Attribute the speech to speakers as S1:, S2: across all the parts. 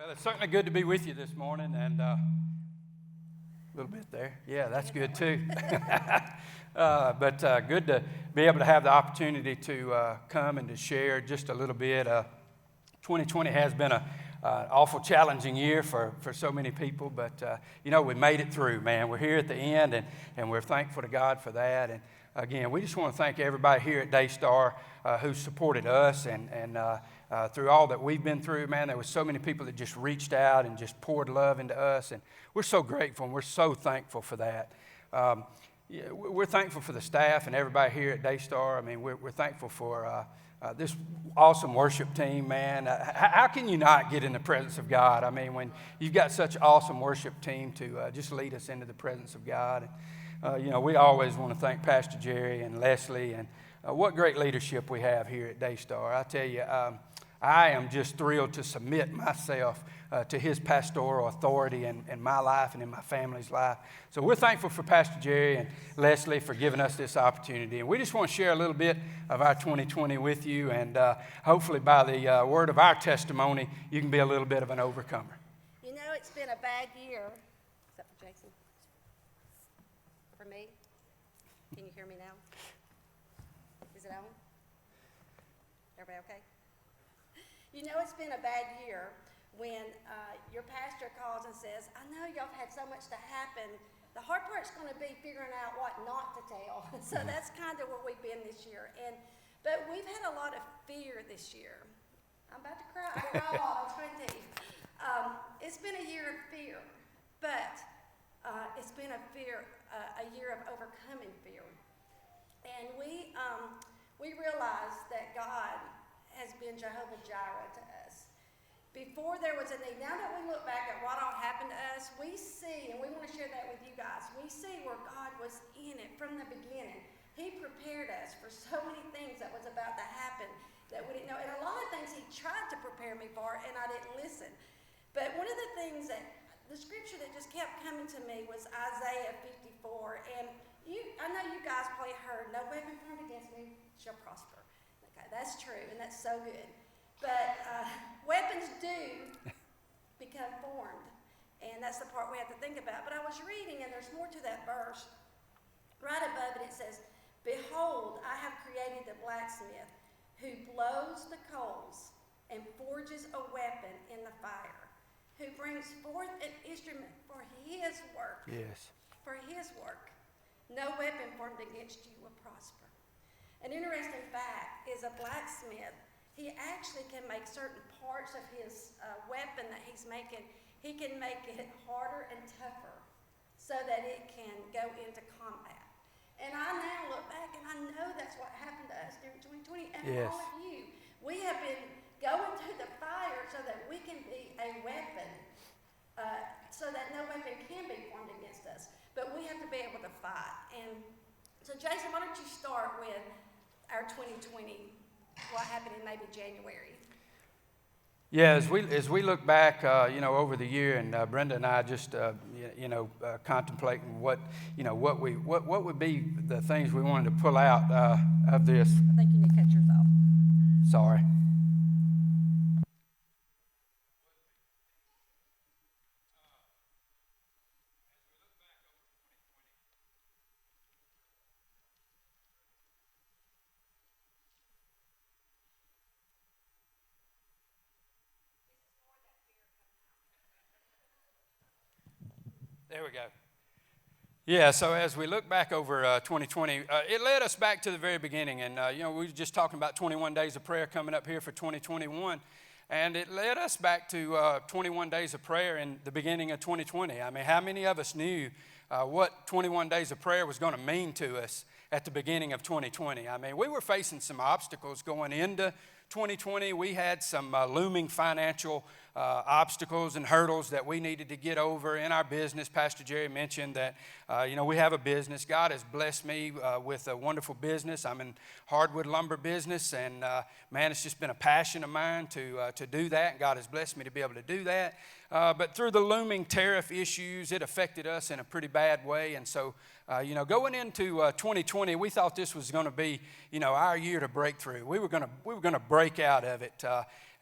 S1: Well, it's certainly good to be with you this morning, and a little bit there. Yeah, that's good too. But good to be able to have the opportunity to come and to share just a little bit. 2020 has been an awful challenging year for so many people, but we made it through, man. We're here at the end, and we're thankful to God for that. And again, we just want to thank everybody here at Daystar who supported us and through all that we've been through. Man, there were so many people that just reached out and just poured love into us, and we're so grateful and we're so thankful for that. We're thankful for the staff and everybody here at Daystar. I mean, we're thankful for this awesome worship team, man. How can you not get in the presence of God? I mean, when you've got such an awesome worship team to just lead us into the presence of God. We always want to thank Pastor Jerry and Leslie and what great leadership we have here at Daystar. I tell you, I am just thrilled to submit myself to his pastoral authority in my life and in my family's life. So we're thankful for Pastor Jerry and Leslie for giving us this opportunity. And we just want to share a little bit of our 2020 with you. And hopefully by the word of our testimony, you can be a little bit of an overcomer.
S2: You know, it's been a bad year. Is that for Jason? For me? Can you hear me now? Is it on? Everybody okay? You know, it's been a bad year when your pastor calls and says, I know y'all have had so much to happen. The hard part's going to be figuring out what not to tell. So that's kind of where we've been this year. But we've had a lot of fear this year. I'm about to cry. I'm 20. It's been a year of fear, but it's been a year of overcoming fear. And we realize that God has been Jehovah Jireh to us. Before there was a need, now that we look back at what all happened to us, we see, and we want to share that with you guys, we see where God was in it from the beginning. He prepared us for so many things that was about to happen that we didn't know. And a lot of things he tried to prepare me for, and I didn't listen. But one of the things that, the scripture that just kept coming to me was Isaiah 54. And I know you guys probably heard, no weapon formed against me shall prosper. Okay, that's true, and that's so good. But weapons do become formed, and that's the part we have to think about. But I was reading, and there's more to that verse. Right above it, it says, Behold, I have created the blacksmith who blows the coals and forges a weapon in the fire, who brings forth an instrument for his work.
S1: Yes.
S2: For his work. No weapon formed against you will prosper. An interesting fact is a blacksmith, he actually can make certain parts of his weapon that he's making, he can make it harder and tougher so that it can go into combat. And I now look back and I know that's what happened to us during 2020 and
S1: yes.
S2: all of you. We have been going through the fire so that we can be a weapon, so that no weapon can be formed against us. But we have to be able to fight. And so Jason, why don't you start with our 2020, what happened in maybe January?
S1: Yeah, as we look back, over the year, and Brenda and I just, contemplating what would be the things we wanted to pull out of this.
S2: I think you need to cut yours off.
S1: Sorry. There we go. Yeah, so as we look back over 2020, it led us back to the very beginning. And, we were just talking about 21 days of prayer coming up here for 2021. And it led us back to 21 days of prayer in the beginning of 2020. I mean, how many of us knew what 21 days of prayer was going to mean to us at the beginning of 2020? I mean, we were facing some obstacles going into 2020. We had some looming financial obstacles and hurdles that we needed to get over in our business. Pastor Jerry mentioned that, we have a business. God has blessed me with a wonderful business. I'm in hardwood lumber business, and man, it's just been a passion of mine to do that. And God has blessed me to be able to do that. But through the looming tariff issues, it affected us in a pretty bad way. And so, going into 2020, we thought this was going to be, our year to break through. We were going to break out of it.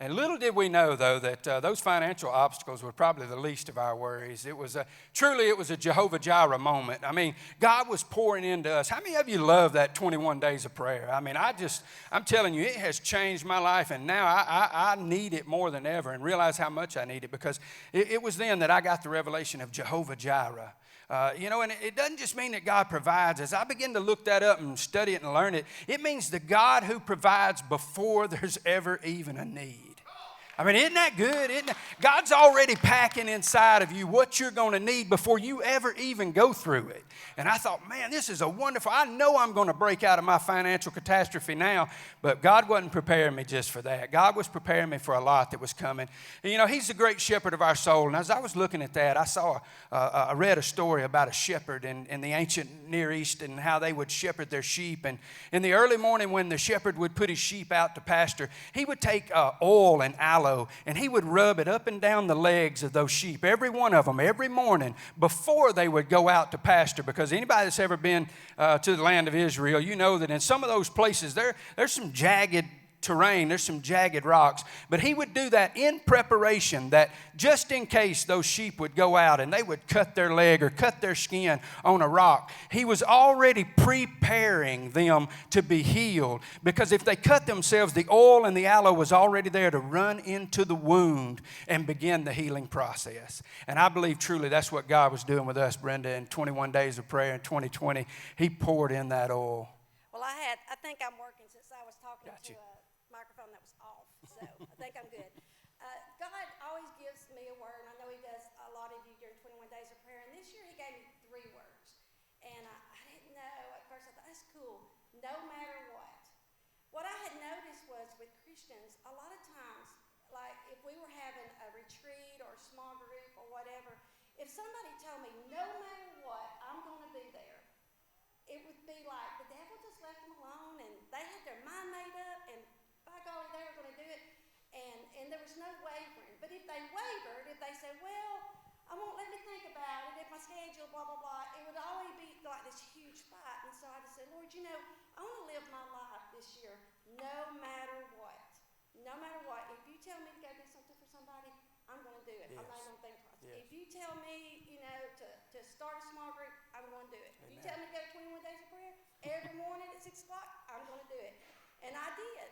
S1: And little did we know, though, that those financial obstacles were probably the least of our worries. It was truly a Jehovah Jireh moment. I mean, God was pouring into us. How many of you love that 21 days of prayer? I mean, I'm telling you, it has changed my life, and now I need it more than ever and realize how much I need it, because it was then that I got the revelation of Jehovah Jireh. And it doesn't just mean that God provides. As I begin to look that up and study it and learn it, it means the God who provides before there's ever even a need. I mean, isn't that good? God's already packing inside of you what you're going to need before you ever even go through it. And I thought, man, this is a wonderful, I know I'm going to break out of my financial catastrophe now, but God wasn't preparing me just for that. God was preparing me for a lot that was coming. And, He's the great shepherd of our soul. And as I was looking at that, I read a story about a shepherd in the ancient Near East and how they would shepherd their sheep. And in the early morning when the shepherd would put his sheep out to pasture, he would take oil and aloe, and he would rub it up and down the legs of those sheep, every one of them, every morning before they would go out to pasture. Because anybody that's ever been to the land of Israel, you know that in some of those places there's some jagged terrain, there's some jagged rocks. But he would do that in preparation, that just in case those sheep would go out and they would cut their leg or cut their skin on a rock, he was already preparing them to be healed. Because if they cut themselves, the oil and the aloe was already there to run into the wound and begin the healing process. And I believe truly that's what God was doing with us, Brenda, in 21 days of prayer in 2020. He poured in that oil.
S2: Well, I think I'm working since I was talking
S1: Got you.
S2: to a microphone that was off, so I think I'm good. God always gives me a word, and I know He does a lot of you during 21 days of prayer, and this year He gave me 3 words. And I didn't know, at first I thought, that's cool, no matter what. What I had noticed was with Christians, a lot of times, like if we were having a retreat or a small group or whatever, if somebody told me, no matter what, I'm going to be there, it would be like the devil just left them alone, and they had their mind made up, and by golly, they were going to do it, and there was no wavering. But if they wavered, if they said, well, I won't let me think about it, if my schedule, blah, blah, blah, it would always be like this huge fight. And so I just said, Lord, I want to live my life this year no matter what. No matter what. If you tell me to go do something for somebody, I'm going to do it. Yes. I'm not even going to think twice. Yes. If you tell me, to start a small group, I'm going to do it. Amen. If you tell me to go 21 days of prayer every morning at 6 o'clock, I'm going to do it. And I did.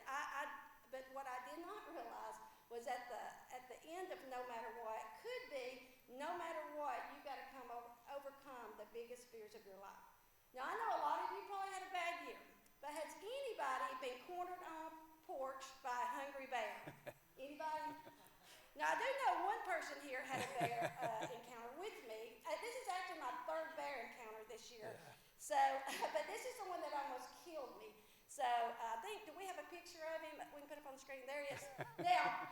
S2: But what I did not realize was at the end of no matter what could be no matter what, you've got to overcome the biggest fears of your life. Now, I know a lot of you probably had a bad year, but has anybody been cornered on a porch by a hungry bear? Anybody? Now, I do know one person here had a bear encounter with me. This is actually my 3rd bear encounter this year. Yeah. So, but this is the one that almost killed me. So, I think, do we have a picture of him? We can put it up on the screen. There he is. Now,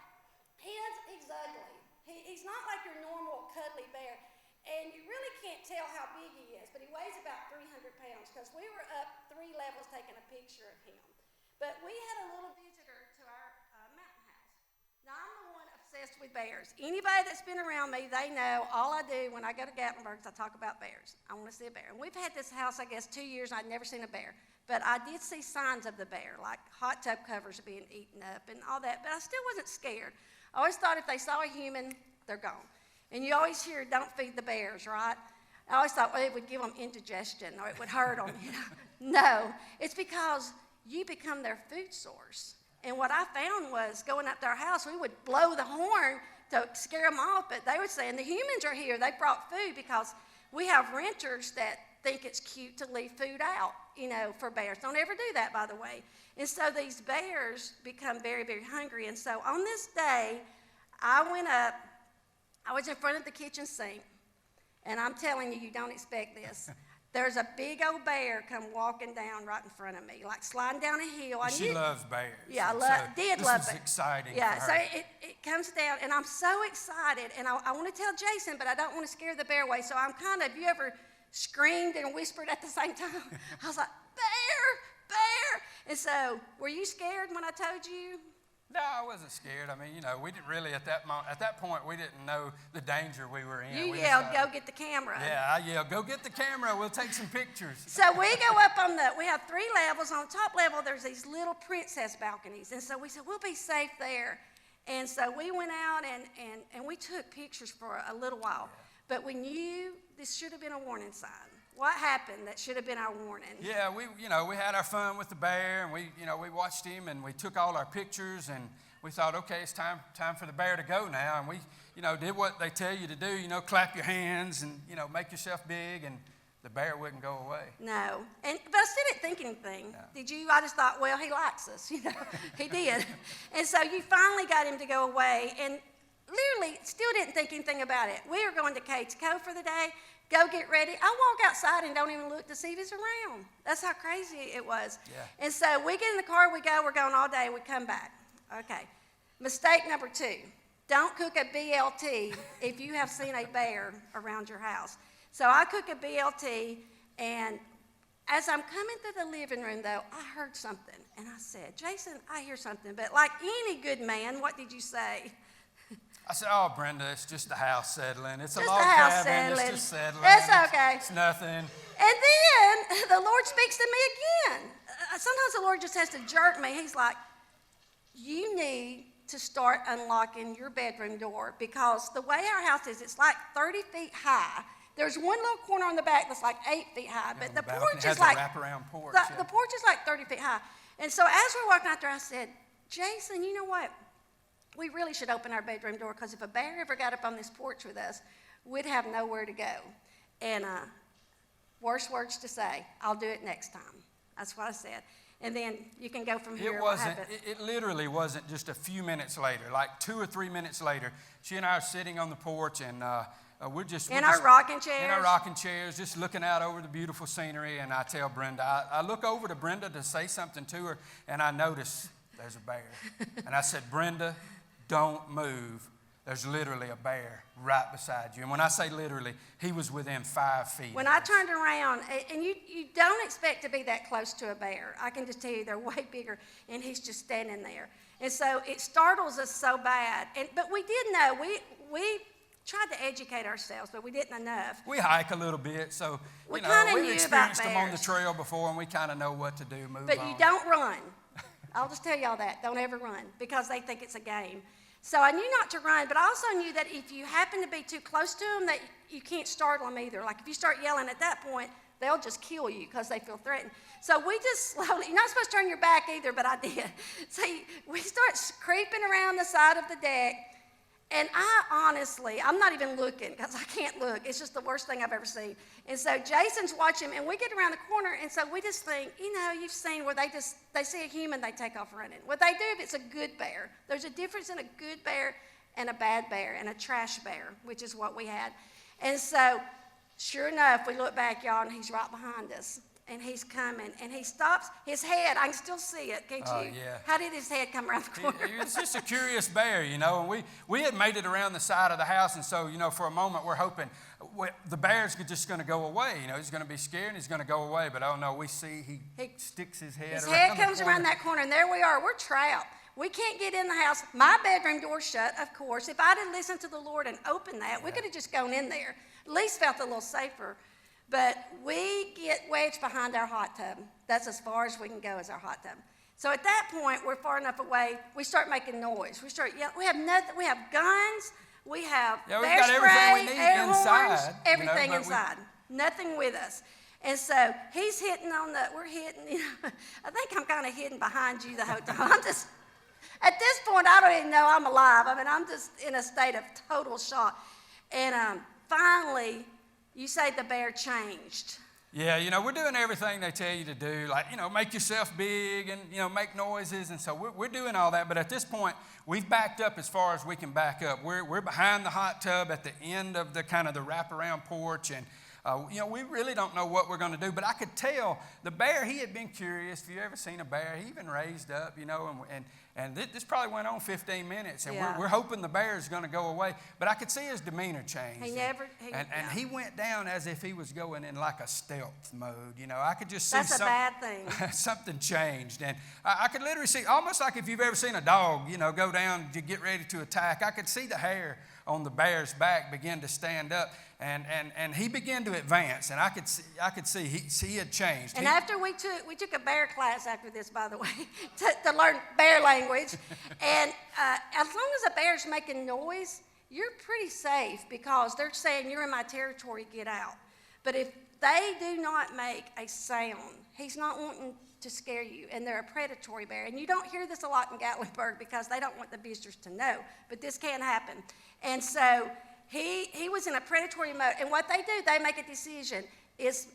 S2: he's ugly. He's not like your normal cuddly bear. And you really can't tell how big he is, but he weighs about 300 pounds because we were up 3 levels taking a picture of him. But we had a little visitor to our mountain house. Now, I'm the one obsessed with bears. Anybody that's been around me, they know all I do when I go to Gatlinburg is I talk about bears. I want to see a bear. And we've had this house, I guess, 2 years, and I'd never seen a bear. But I did see signs of the bear, like hot tub covers being eaten up and all that. But I still wasn't scared. I always thought if they saw a human, they're gone. And you always hear, don't feed the bears, right? I always thought, well, it would give them indigestion or it would hurt them. No, it's because you become their food source. And what I found was going up to our house, we would blow the horn to scare them off, but they would say, and the humans are here, they brought food because we have renters that think it's cute to leave food out, for bears. Don't ever do that, by the way. And so these bears become very, very hungry. And so on this day, I went up, I was in front of the kitchen sink, and I'm telling you, you don't expect this. There's a big old bear come walking down right in front of me, like sliding down a hill.
S1: She loves bears.
S2: Yeah, love bears.
S1: This is exciting for her.
S2: So it comes down, and I'm so excited, and I want to tell Jason, but I don't want to scare the bear away, so I'm you ever screamed and whispered at the same time? I was like, bear! And so, were you scared when I told you?
S1: No, I wasn't scared. I mean, we didn't really at that point, we didn't know the danger we were in.
S2: You yelled, go get the camera.
S1: Yeah, I yelled, go get the camera. We'll take some pictures.
S2: So we go up we have 3 levels. On the top level, there's these little princess balconies. And so we said, we'll be safe there. And so we went out and we took pictures for a little while. But we knew this should have been a warning sign. What happened that should have been our warning?
S1: Yeah, we had our fun with the bear, and we watched him, and we took all our pictures, and we thought, okay, it's time for the bear to go now. And we, did what they tell you to do, clap your hands and, make yourself big, and the bear wouldn't go away.
S2: No, but I still didn't think anything. No. Did you? I just thought, well, he likes us, he did. And so you finally got him to go away, and literally still didn't think anything about it. We were going to Kate's Cove for the day. Go get ready. I walk outside and don't even look to see if he's around. That's how crazy it was. Yeah. And so we get in the car, we're going all day, we come back. Okay. Mistake number 2. Don't cook a BLT if you have seen a bear around your house. So I cook a BLT, and as I'm coming through the living room, though, I heard something. And I said, Jason, I hear something. But like any good man, what did you say?
S1: I said, oh, Brenda, it's just the house settling. It's
S2: just
S1: a log cabin. It's just settling.
S2: It's okay.
S1: It's nothing.
S2: And then the Lord speaks to me again. Sometimes the Lord just has to jerk me. He's like, you need to start unlocking your bedroom door, because the way our house is, it's like 30 feet high. There's one little corner on the back that's like 8 feet high, but the porch is like
S1: wraparound porch.
S2: The porch is like 30 feet high. And so as we're walking out there, I said, Jason, you know what? We really should open our bedroom door, because if a bear ever got up on this porch with us, we'd have nowhere to go. And worst words to say, I'll do it next time. That's what I said. And then you can go from here.
S1: It literally wasn't just a few minutes later, like 2 or 3 minutes later. She and I are sitting on the porch, and we're just
S2: in our rocking chairs.
S1: In our rocking chairs, just looking out over the beautiful scenery. And I tell Brenda, I look over to Brenda to say something to her, and I notice there's a bear. And I said, Brenda, don't move. There's literally a bear right beside you. And when I say literally, he was within 5 feet.
S2: When I turned around, and you don't expect to be that close to a bear. I can just tell you they're way bigger, and he's just standing there. And so it startles us so bad. But we did know. We tried to educate ourselves, but we didn't enough.
S1: We hike a little bit, so
S2: we've
S1: experienced them on the trail before, and we kind of know what to do,
S2: But you don't run. I'll just tell y'all that. Don't ever run, because they think it's a game. So I knew not to run, but I also knew that if you happen to be too close to them, that you can't startle them either. Like if you start yelling at that point, they'll just kill you because they feel threatened. So we just slowly, you're not supposed to turn your back either, but I did. So we start creeping around the side of the deck. And I'm not even looking, because I can't look. It's just the worst thing I've ever seen. And so Jason's watching, and we get around the corner, and so we just think, you've seen where they see a human, they take off running. What they do if it's a good bear. There's a difference in a good bear and a bad bear and a trash bear, which is what we had. And so, sure enough, we look back, y'all, and he's right behind us. And he's coming, and he stops. His head, I can still see it, can't you?
S1: Yeah.
S2: How did his head come around the corner?
S1: It's just a curious bear, and we had made it around the side of the house, and so, for a moment we're hoping the bear's just going to go away. He's going to be scared, and he's going to go away, but oh no, we see he sticks his head around the corner. His head
S2: comes around that corner, and there we are. We're trapped. We can't get in the house. My bedroom door's shut, of course. If I'd have listened to the Lord and opened that, we could have just gone in there. At least felt a little safer. But we get wedged behind our hot tub. That's as far as we can go as our hot tub. So at that point, we're far enough away, we start making noise. We start yelling. We have nothing. We have guns. We have bear spray, air horns, everything inside. Nothing with us. And so he's hitting we're hitting, I think I'm kind of hidden behind you the whole time. At this point, I don't even know I'm alive. I'm just in a state of total shock. And finally, you say the bear changed.
S1: Yeah, we're doing everything they tell you to do, like, make yourself big and, make noises. And so we're doing all that. But at this point, we've backed up as far as we can back up. We're behind the hot tub at the end of the kind of the wraparound porch. And, we really don't know what we're going to do. But I could tell the bear, he had been curious. If you ever seen a bear, he even raised up, and this probably went on 15 minutes. And we're hoping the bear is going to go away. But I could see his demeanor change. And he went down as if he was going in like a stealth mode. I could just see
S2: That's a bad thing.
S1: something changed. And I could literally see, almost like if you've ever seen a dog, go down to get ready to attack. I could see the hair on the bear's back begin to stand up. And he began to advance, and I could see he had changed.
S2: And after we took a bear class after this, by the way, to learn bear language. language. And as long as a bear's making noise, you're pretty safe because they're saying, you're in my territory, get out. But if they do not make a sound, he's not wanting to scare you, and they're a predatory bear. And you don't hear this a lot in Gatlinburg because they don't want the visitors to know, but this can happen. And so he was in a predatory mode, and what they do, they make a decision. Is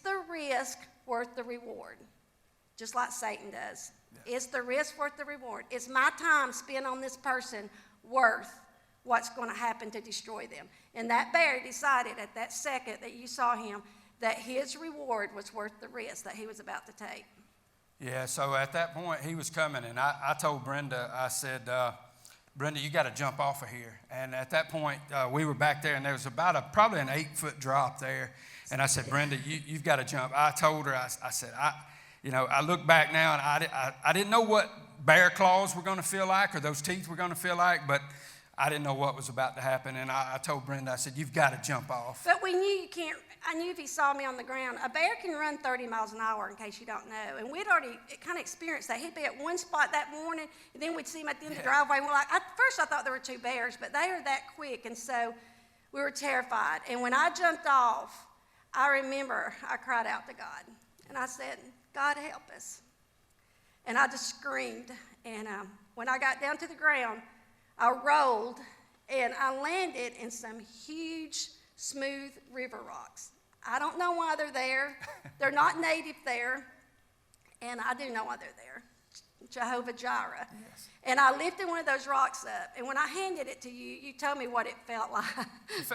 S2: the risk worth the reward? Just like Satan does. Yeah. Is the risk worth the reward? Is my time spent on this person worth what's going to happen to destroy them? And that bear decided at that second that you saw him that his reward was worth the risk that he was about to take.
S1: Yeah, so at that point, he was coming, and I told Brenda, I said, Brenda, you got to jump off of here. And at that point, we were back there, and there was about probably an 8-foot drop there. And I said, Brenda, you've got to jump. I told her, I said, I look back now, and I didn't know what bear claws were going to feel like or those teeth were going to feel like, but I didn't know what was about to happen. And I told Brenda, I said, you've got to jump off.
S2: But we knew you can't. I knew if he saw me on the ground, a bear can run 30 miles an hour, in case you don't know. And we'd already kind of experienced that. He'd be at one spot that morning, and then we'd see him at the end of the driveway. And we're like, at first I thought there were 2 bears, but they are that quick. And so we were terrified. And when I jumped off, I remember I cried out to God. And I said, God, help us. And I just screamed. And when I got down to the ground, I rolled, and I landed in some huge, smooth river rocks. I don't know why they're there. They're not native there. And I do know why they're there. Jehovah Jireh. Yes. And I lifted one of those rocks up. And when I handed it to you, you told me what it felt like.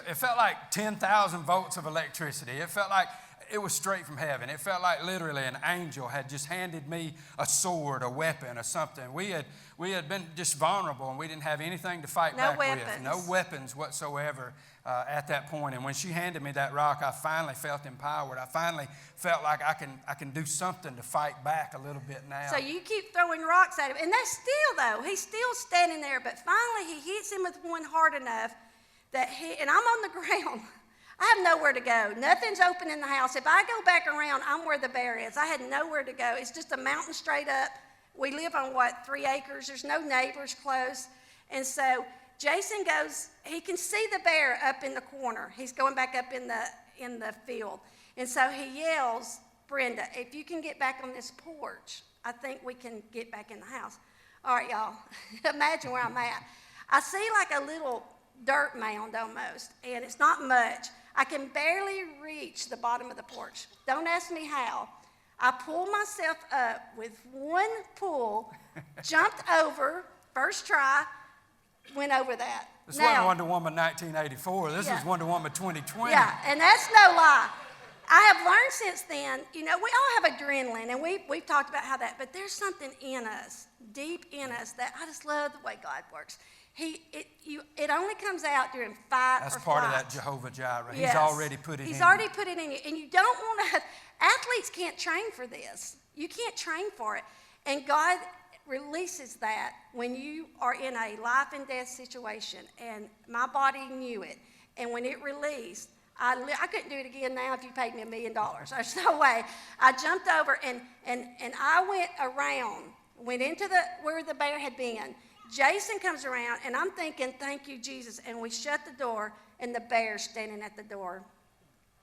S1: It felt like 10,000 volts of electricity. It felt like it was straight from heaven. It felt like literally an angel had just handed me a sword, a weapon, or something. We had been just vulnerable, and we didn't have anything to fight back with. No weapons whatsoever at that point. And when she handed me that rock, I finally felt empowered. I finally felt like I can do something to fight back a little bit now.
S2: So you keep throwing rocks at him, and that's still though. He's still standing there, but finally he hits him with one hard enough that and I'm on the ground. I have nowhere to go. Nothing's open in the house. If I go back around, I'm where the bear is. I had nowhere to go. It's just a mountain straight up. We live on, 3 acres? There's no neighbors close. And so Jason goes, he can see the bear up in the corner. He's going back up in the field. And so he yells, Brenda, if you can get back on this porch, I think we can get back in the house. All right, y'all, imagine where I'm at. I see like a little dirt mound almost, and it's not much. I can barely reach the bottom of the porch. Don't ask me how. I pulled myself up with one pull, jumped over, first try, went over that.
S1: This wasn't Wonder Woman 1984. This is Wonder Woman 2020.
S2: Yeah, and that's no lie. I have learned since then, we all have adrenaline, and we've talked about how that, but there's something in us, deep in us, that I just love the way God works. It only comes out during fight or flight.
S1: That's part of that Jehovah Jireh. Yes. He's already put it in you.
S2: He's already put it in you. And you don't want to, athletes can't train for this. You can't train for it. And God releases that when you are in a life and death situation. And my body knew it. And when it released, I couldn't do it again now if you paid me $1 million. There's no way. I jumped over and I went around, went into where the bear had been. Jason comes around, and I'm thinking, thank you, Jesus. And we shut the door, and the bear's standing at the door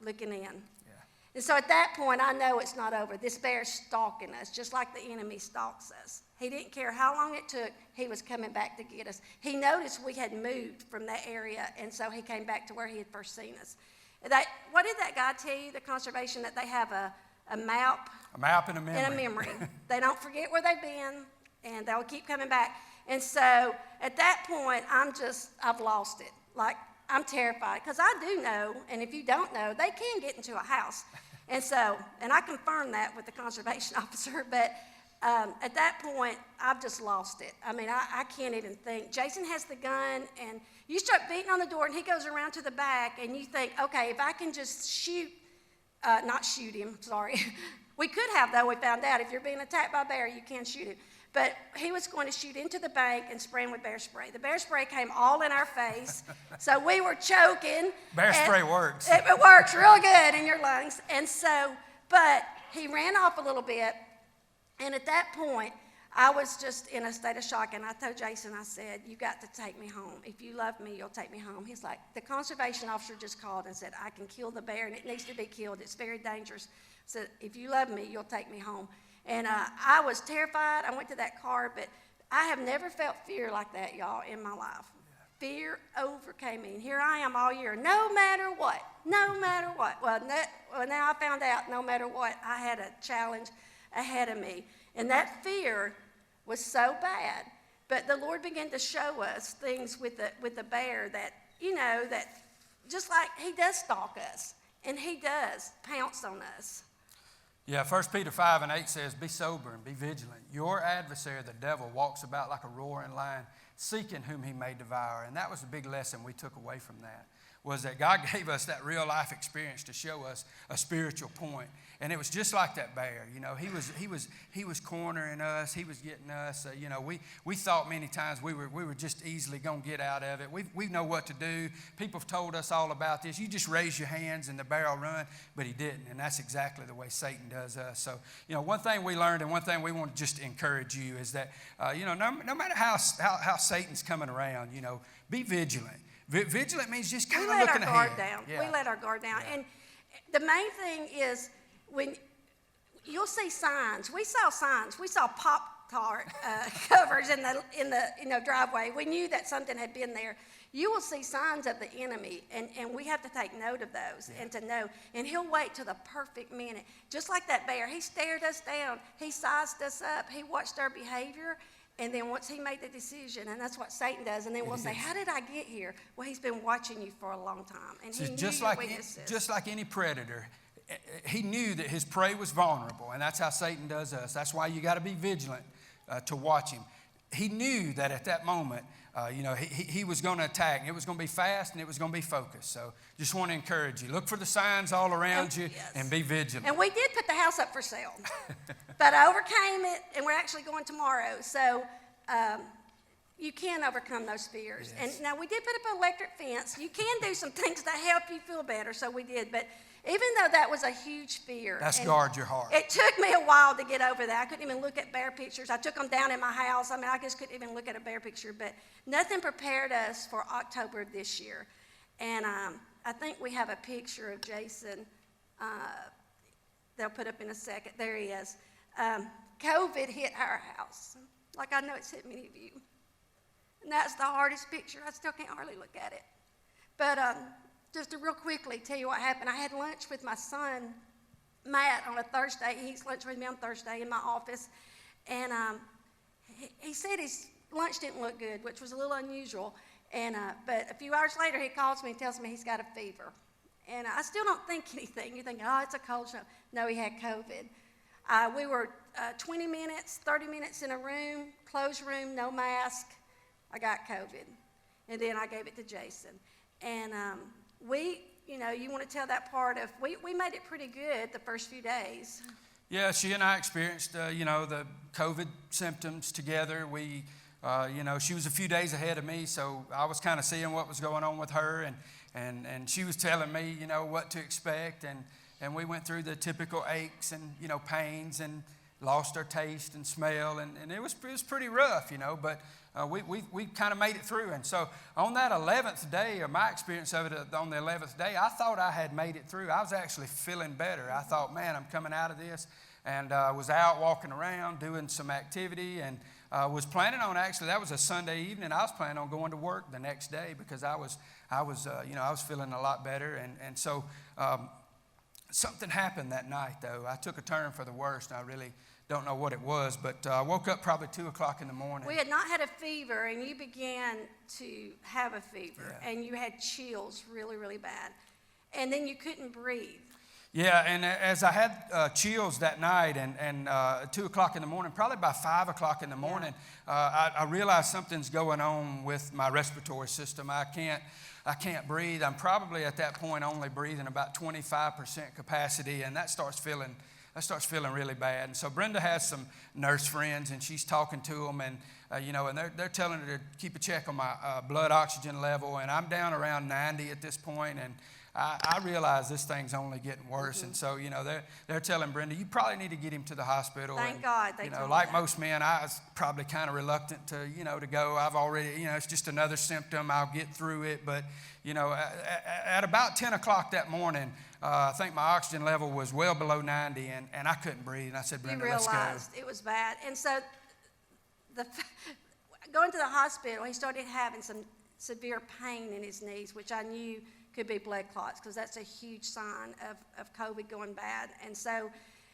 S2: looking in. Yeah. And so at that point, I know it's not over. This bear's stalking us, just like the enemy stalks us. He didn't care how long it took. He was coming back to get us. He noticed we had moved from that area, and so he came back to where he had first seen us. What did that guy tell you, the conservation, that they have a map?
S1: A map and a memory.
S2: And a memory. They don't forget where they've been, and they'll keep coming back. And so at that point, I've lost it. Like, I'm terrified because I do know, and if you don't know, they can get into a house. And I confirmed that with the conservation officer, but at that point, I've just lost it. I mean, I can't even think. Jason has the gun, and you start beating on the door, and he goes around to the back, and you think, okay, if I can just not shoot him, sorry. We could have, though, we found out. If you're being attacked by a bear, you can shoot him. But he was going to shoot into the bank and spray him with bear spray. The bear spray came all in our face, so we were choking.
S1: Bear spray works.
S2: It works real good in your lungs. And so, but he ran off a little bit, and at that point, I was just in a state of shock, and I told Jason, I said, you got to take me home. If you love me, you'll take me home. He's like, the conservation officer just called and said, I can kill the bear, and it needs to be killed. It's very dangerous. Said, if you love me, you'll take me home. And I was terrified. I went to that car, but I have never felt fear like that, y'all, in my life. Fear overcame me. And here I am all year, no matter what, no matter what. Well, now I found out no matter what, I had a challenge ahead of me. And that fear was so bad. But the Lord began to show us things with the bear that, that just like he does stalk us, and he does pounce on us.
S1: Yeah, 1 Peter 5:8 says, be sober and be vigilant. Your adversary, the devil, walks about like a roaring lion, seeking whom he may devour. And that was the big lesson we took away from that, was that God gave us that real life experience to show us a spiritual point. And it was just like that bear. He was cornering us. He was getting us. We thought many times we were just easily going to get out of it. We know what to do. People have told us all about this. You just raise your hands and the bear will run. But he didn't. And that's exactly the way Satan does us. So, one thing we learned and one thing we want to just encourage you is that, no matter how Satan's coming around, be vigilant. Vigilant means just kind of looking ahead.
S2: We let our guard down. Yeah. And the main thing is when you'll see signs. We saw signs. We saw Pop-Tart covers in the driveway. We knew that something had been there. You will see signs of the enemy, and we have to take note of those and to know. And he'll wait till the perfect minute. Just like that bear, he stared us down. He sized us up. He watched our behavior. And then once he made the decision, and that's what Satan does, and then we'll say, how did I get here? Well, he's been watching you for a long time, and he knew your weaknesses. Just
S1: like any predator, he knew that his prey was vulnerable, and that's how Satan does us. That's why you got to be vigilant to watch him. He knew that at that moment, he was going to attack. It was going to be fast, and it was going to be focused. So just want to encourage you. Look for the signs all around you and be vigilant.
S2: And we did put the house up for sale, but I overcame it, and we're actually going tomorrow. So you can overcome those fears. Yes. And now we did put up an electric fence. You can do some things to help you feel better, so we did. But even though that was a huge fear.
S1: That's guard your heart.
S2: It took me a while to get over that. I couldn't even look at bear pictures. I took them down in my house. I just couldn't even look at a bear picture. But nothing prepared us for October this year. And I think we have a picture of Jason. They'll put up in a second. There he is. COVID hit our house, like I know it's hit many of you. And that's the hardest picture. I still can't hardly look at it. But just to real quickly tell you what happened. I had lunch with my son, Matt, on a Thursday. He eats lunch with me on Thursday in my office. And he said his lunch didn't look good, which was a little unusual. And but a few hours later, he calls me and tells me he's got a fever. And I still don't think anything. You think, oh, it's a cold show. No, he had COVID. We were 20 minutes, 30 minutes in a room, closed room, no mask. I got COVID. And then I gave it to Jason. And you want to tell that part of, we made it pretty good the first few days.
S1: Yeah, she and I experienced, the COVID symptoms together. We, she was a few days ahead of me, so I was kind of seeing what was going on with her, and she was telling me, what to expect, and we went through the typical aches and, pains and lost our taste and smell, and it was pretty rough, but we kind of made it through. And so on that 11th day, or my experience of it on the 11th day, I thought I had made it through. I was actually feeling better. I thought, man, I'm coming out of this, and was out walking around doing some activity, and was planning on, actually, that was a Sunday evening, I was planning on going to work the next day because I was feeling a lot better, and so something happened that night, though. I took a turn for the worst, and I really don't know what it was, but I woke up probably 2 o'clock in the morning.
S2: We had not had a fever, and you began to have a fever, and you had chills really, really bad, and then you couldn't breathe.
S1: Yeah, and as I had chills that night, and 2 o'clock in the morning, probably by 5 o'clock in the morning, I realized something's going on with my respiratory system. I can't breathe. I'm probably at that point only breathing about 25% capacity, and that starts feeling really bad. And so Brenda has some nurse friends, and she's talking to them, and and they're telling her to keep a check on my blood oxygen level, and I'm down around 90 at this point, and I realize this thing's only getting worse. And so, they're telling Brenda, you probably need to get him to the hospital.
S2: Thank God they told me
S1: like
S2: that.
S1: most men, I was probably kind of reluctant to, to go. I've already, it's just another symptom. I'll get through it. But, at about 10 o'clock that morning, I think my oxygen level was well below 90, and I couldn't breathe. And I said, Brenda, let's go.
S2: You realized it was bad. And so going to the hospital, he started having some severe pain in his knees, which I knew could be blood clots, because that's a huge sign of COVID going bad. And so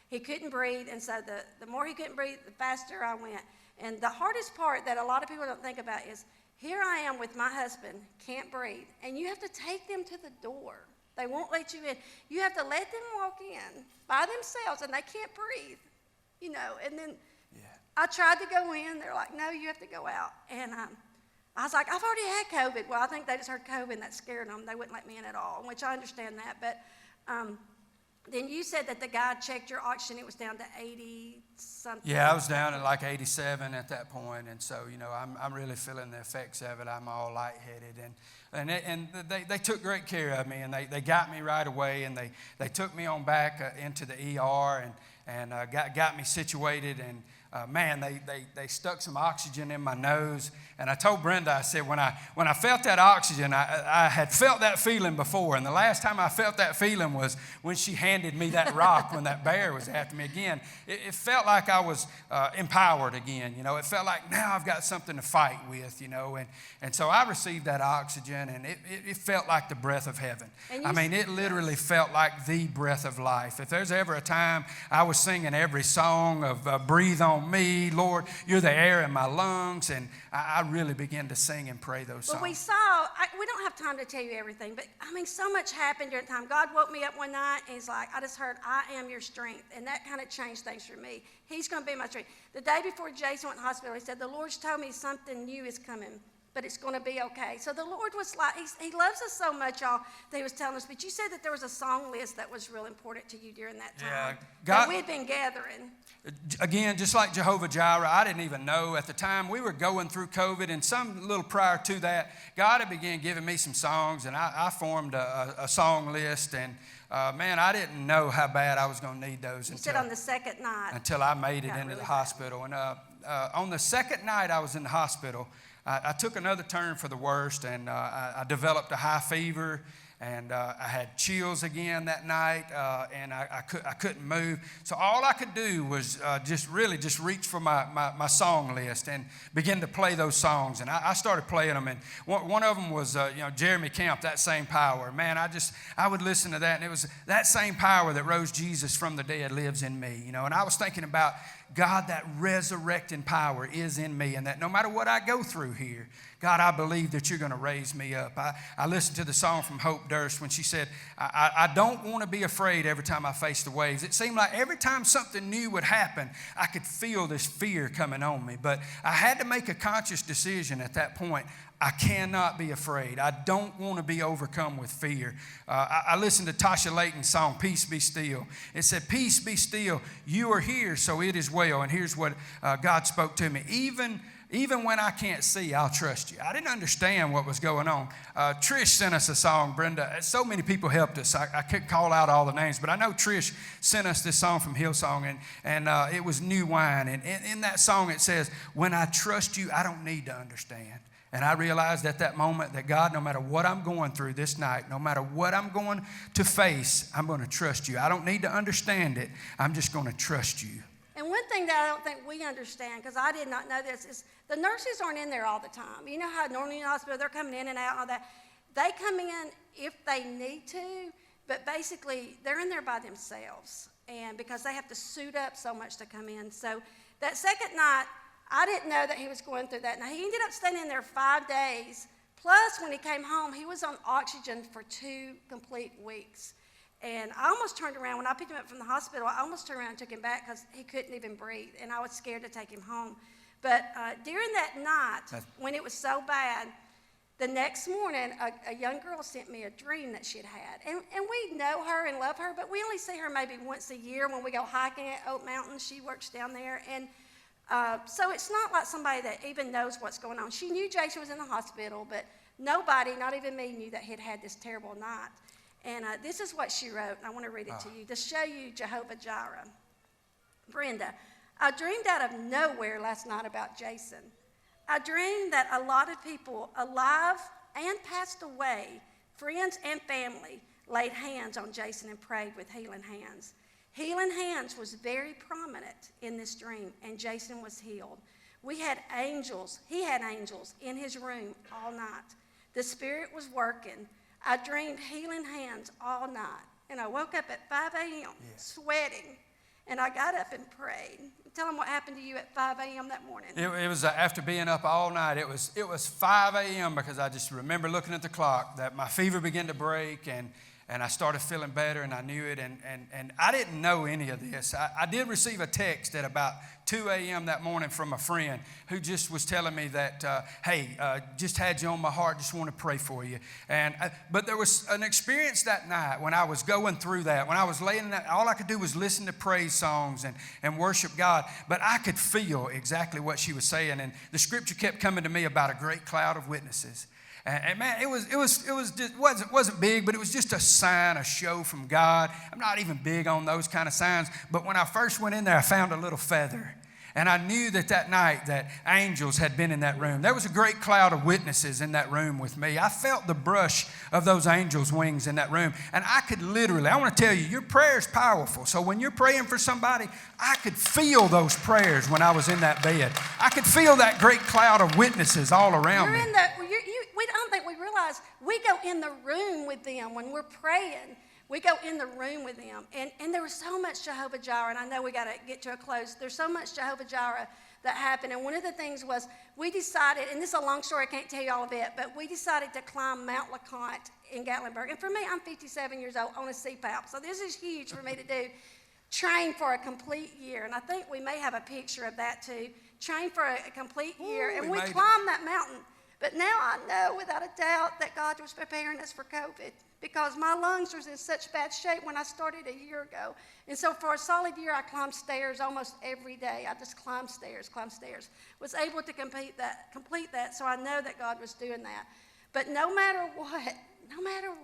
S2: he couldn't breathe, and so the more he couldn't breathe, the faster I went. And the hardest part that a lot of people don't think about is, here I am with my husband, can't breathe, and you have to take them to the door. They won't let you in. You have to let them walk in by themselves, and they can't breathe, and then I tried to go in. They're like, no, you have to go out. And I was like, I've already had COVID. Well, I think they just heard COVID and that scared them. They wouldn't let me in at all, which I understand that. But then you said that the guy checked your oxygen. It was down to 80-something.
S1: Yeah, I was down at like 87 at that point. And so, I'm really feeling the effects of it. I'm all lightheaded. And they took great care of me. And they got me right away. And they took me on back into the ER and got me situated. And man, they stuck some oxygen in my nose. And I told Brenda, I said, when I felt that oxygen, I had felt that feeling before. And the last time I felt that feeling was when she handed me that rock when that bear was after me again. It felt like I was empowered again. It felt like now I've got something to fight with, And so I received that oxygen, and it felt like the breath of heaven. It literally felt like the breath of life. If there's ever a time I was singing every song of Breathe on Me, Lord, you're the air in my lungs, and I really began to sing and pray those songs.
S2: Well, we don't have time to tell you everything, but so much happened during the time. God woke me up one night, and he's like, I just heard, I am your strength, and that kind of changed things for me. He's going to be my strength. The day before Jason went to the hospital, he said, the Lord's told me something new is coming, but it's going to be okay. So the Lord was like, he loves us so much, y'all, that he was telling us. But you said that there was a song list that was real important to you during that time. That we'd been gathering.
S1: Again, just like Jehovah Jireh, I didn't even know at the time. We were going through COVID, and some little prior to that, God had began giving me some songs, and I formed a song list. And man, I didn't know how bad I was going to need those.
S2: You said on the second night.
S1: Until I made it into the hospital. And on the second night I was in the hospital, I took another turn for the worst, and I developed a high fever, and I had chills again that night, and I couldn't move. So all I could do was just reach for my song list and begin to play those songs. And I started playing them, and one of them was Jeremy Camp, That Same Power. Man, I would listen to that, and it was that same power that rose Jesus from the dead lives in me. And I was thinking about God, that resurrecting power is in me, and that no matter what I go through here, God, I believe that you're going to raise me up. I listened to the song from Hope Durst when she said, I don't want to be afraid every time I face the waves. It seemed like every time something new would happen, I could feel this fear coming on me. But I had to make a conscious decision at that point. I cannot be afraid. I don't want to be overcome with fear. I listened to Tasha Layton's song, Peace Be Still. It said, peace be still. You are here, so it is well. And here's what God spoke to me. Even when I can't see, I'll trust you. I didn't understand what was going on. Trish sent us a song, Brenda. So many people helped us. I couldn't call out all the names, but I know Trish sent us this song from Hillsong, and it was New Wine. And in that song it says, when I trust you, I don't need to understand. And I realized at that moment that God, no matter what I'm going through this night, no matter what I'm going to face, I'm going to trust you. I don't need to understand it. I'm just going to trust you.
S2: And one thing that I don't think we understand, because I did not know this, is the nurses aren't in there all the time. You know how normally in the hospital they're coming in and out and all that. They come in if they need to, but basically they're in there by themselves, and because they have to suit up so much to come in. So that second night, I didn't know that he was going through that. Now, he ended up staying in there 5 days. Plus, when he came home, he was on oxygen for 2 complete weeks. And I almost turned around. When I picked him up from the hospital, I almost turned around and took him back because he couldn't even breathe, and I was scared to take him home. But during that night, when it was so bad, the next morning, a young girl sent me a dream that she'd had. And we know her and love her, but we only see her maybe once a year when we go hiking at Oak Mountain. She works down there. And So it's not like somebody that even knows what's going on. She knew Jason was in the hospital, but nobody, not even me, knew that he'd had this terrible night. And this is what she wrote, and I want to read it to you to show you Jehovah Jireh. Brenda, I dreamed out of nowhere last night about Jason. I dreamed that a lot of people alive and passed away, friends and family, laid hands on Jason and prayed with healing hands. Healing hands was very prominent in this dream, and Jason was healed. We had angels, he had angels in his room all night. The Spirit was working. I dreamed healing hands all night, and I woke up at 5 a.m. sweating, and I got up and prayed. Tell them what happened to you at 5 a.m. that morning.
S1: It was after being up all night. It was 5 a.m. because I just remember looking at the clock that my fever began to break, and I started feeling better, and I knew it, and I didn't know any of this. I did receive a text at about 2 a.m. that morning from a friend who just was telling me that, hey, just had you on my heart, just want to pray for you. But there was an experience that night when I was going through that, when I was laying in that, all I could do was listen to praise songs and worship God, but I could feel exactly what she was saying, and the scripture kept coming to me about a great cloud of witnesses. And man, it wasn't big, but it was just a sign, a show from God. I'm not even big on those kind of signs, but when I first went in there, I found a little feather. And I knew that night that angels had been in that room. There was a great cloud of witnesses in that room with me. I felt the brush of those angels' wings in that room. And I could literally, I want to tell you, your prayer is powerful. So when you're praying for somebody, I could feel those prayers when I was in that bed. I could feel that great cloud of witnesses all around me.
S2: I don't think we realize we go in the room with them when we're praying. We go in the room with them. And there was so much Jehovah Jireh, and I know we got to get to a close. There's so much Jehovah Jireh that happened. And one of the things was we decided, and this is a long story, I can't tell you all of it, but we decided to climb Mount LeConte in Gatlinburg. And for me, I'm 57 years old on a CPAP. So this is huge for me to do. Train for a complete year. And I think we may have a picture of that too. Train for a complete year. And we climbed that mountain. But now I know without a doubt that God was preparing us for COVID, because my lungs was in such bad shape when I started a year ago. And so for a solid year, I climbed stairs almost every day. I just climbed stairs. Was able to complete that, so I know that God was doing that. But no matter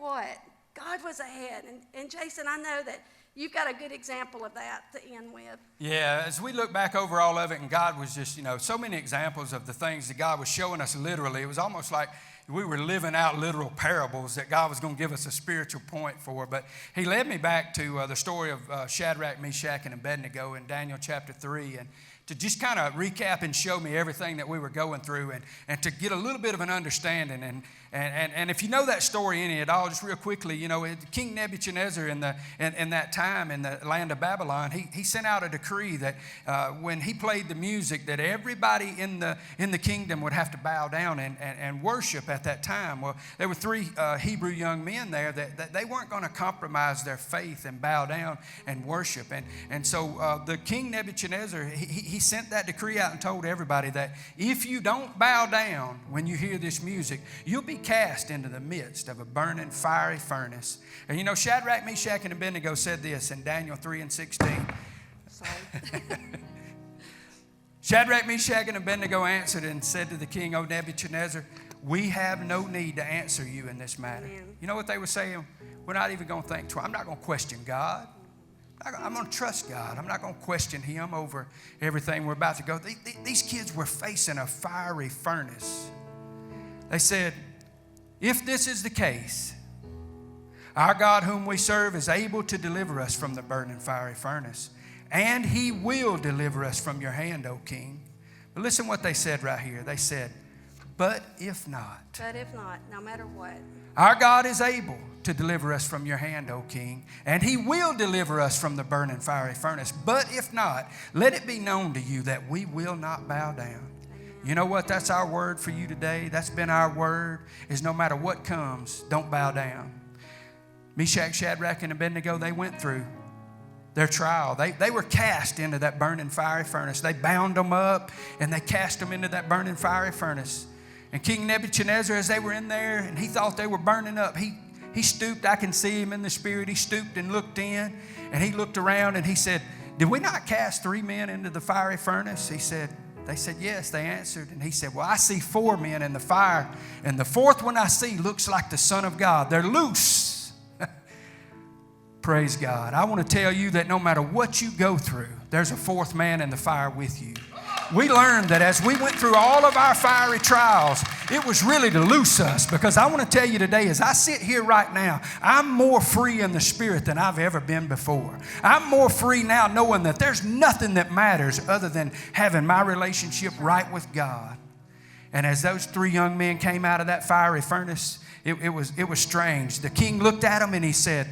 S2: what, God was ahead. And Jason, I know that you've got a good example of that to end with.
S1: Yeah, as we look back over all of it, and God was just, so many examples of the things that God was showing us literally. It was almost like we were living out literal parables that God was going to give us a spiritual point for. But he led me back to the story of Shadrach, Meshach, and Abednego in Daniel chapter 3, and to just kind of recap and show me everything that we were going through, and to get a little bit of an understanding. And if you know that story any at all, just real quickly, King Nebuchadnezzar in that time in the land of Babylon, he sent out a decree that when he played the music, that everybody in the kingdom would have to bow down and worship at that time. Well, there were 3 Hebrew young men there that they weren't going to compromise their faith and bow down and worship. And so the King Nebuchadnezzar, he sent that decree out and told everybody that if you don't bow down when you hear this music, you'll be cast into the midst of a burning fiery furnace. And Shadrach, Meshach, and Abednego said this in Daniel 3:16.
S2: Sorry.
S1: Shadrach, Meshach, and Abednego answered and said to the king, O Nebuchadnezzar, we have no need to answer you in this matter.
S2: Amen.
S1: You know what they were saying? We're not even going to think twice. I'm not going to question God. I'm going to trust God. I'm not going to question him over everything we're about to go. These kids were facing a fiery furnace. They said, if this is the case, our God whom we serve is able to deliver us from the burning fiery furnace, and he will deliver us from your hand, O king. But listen what they said right here. They said, but if not.
S2: But if not, no matter what.
S1: Our God is able to deliver us from your hand, O king, and he will deliver us from the burning fiery furnace. But if not, let it be known to you that we will not bow down. You know what? That's our word for you today. That's been our word, is no matter what comes, don't bow down. Meshach, Shadrach, and Abednego, they went through their trial. They were cast into that burning fiery furnace. They bound them up and they cast them into that burning fiery furnace. And King Nebuchadnezzar, as they were in there and he thought they were burning up, he stooped. I can see him in the spirit. He stooped and looked in, and he looked around and he said, did we not cast 3 men into the fiery furnace? They said, yes, they answered. And he said, well, I see 4 men in the fire, and the 4th one I see looks like the Son of God. They're loose. Praise God. I want to tell you that no matter what you go through, there's a 4th man in the fire with you. We learned that as we went through all of our fiery trials, it was really to loose us, because I want to tell you today, as I sit here right now, I'm more free in the Spirit than I've ever been before. I'm more free now knowing that there's nothing that matters other than having my relationship right with God. And as those 3 young men came out of that fiery furnace, it was strange. The king looked at them and he said,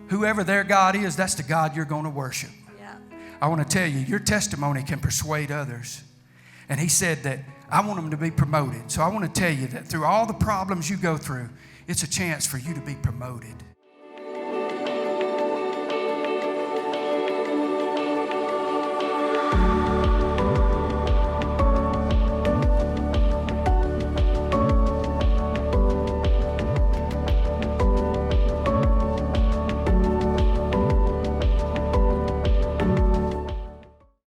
S1: whoever their God is, that's the God you're going to worship. I want to tell you, your testimony can persuade others. And he said that I want them to be promoted. So I want to tell you that through all the problems you go through, it's a chance for you to be promoted.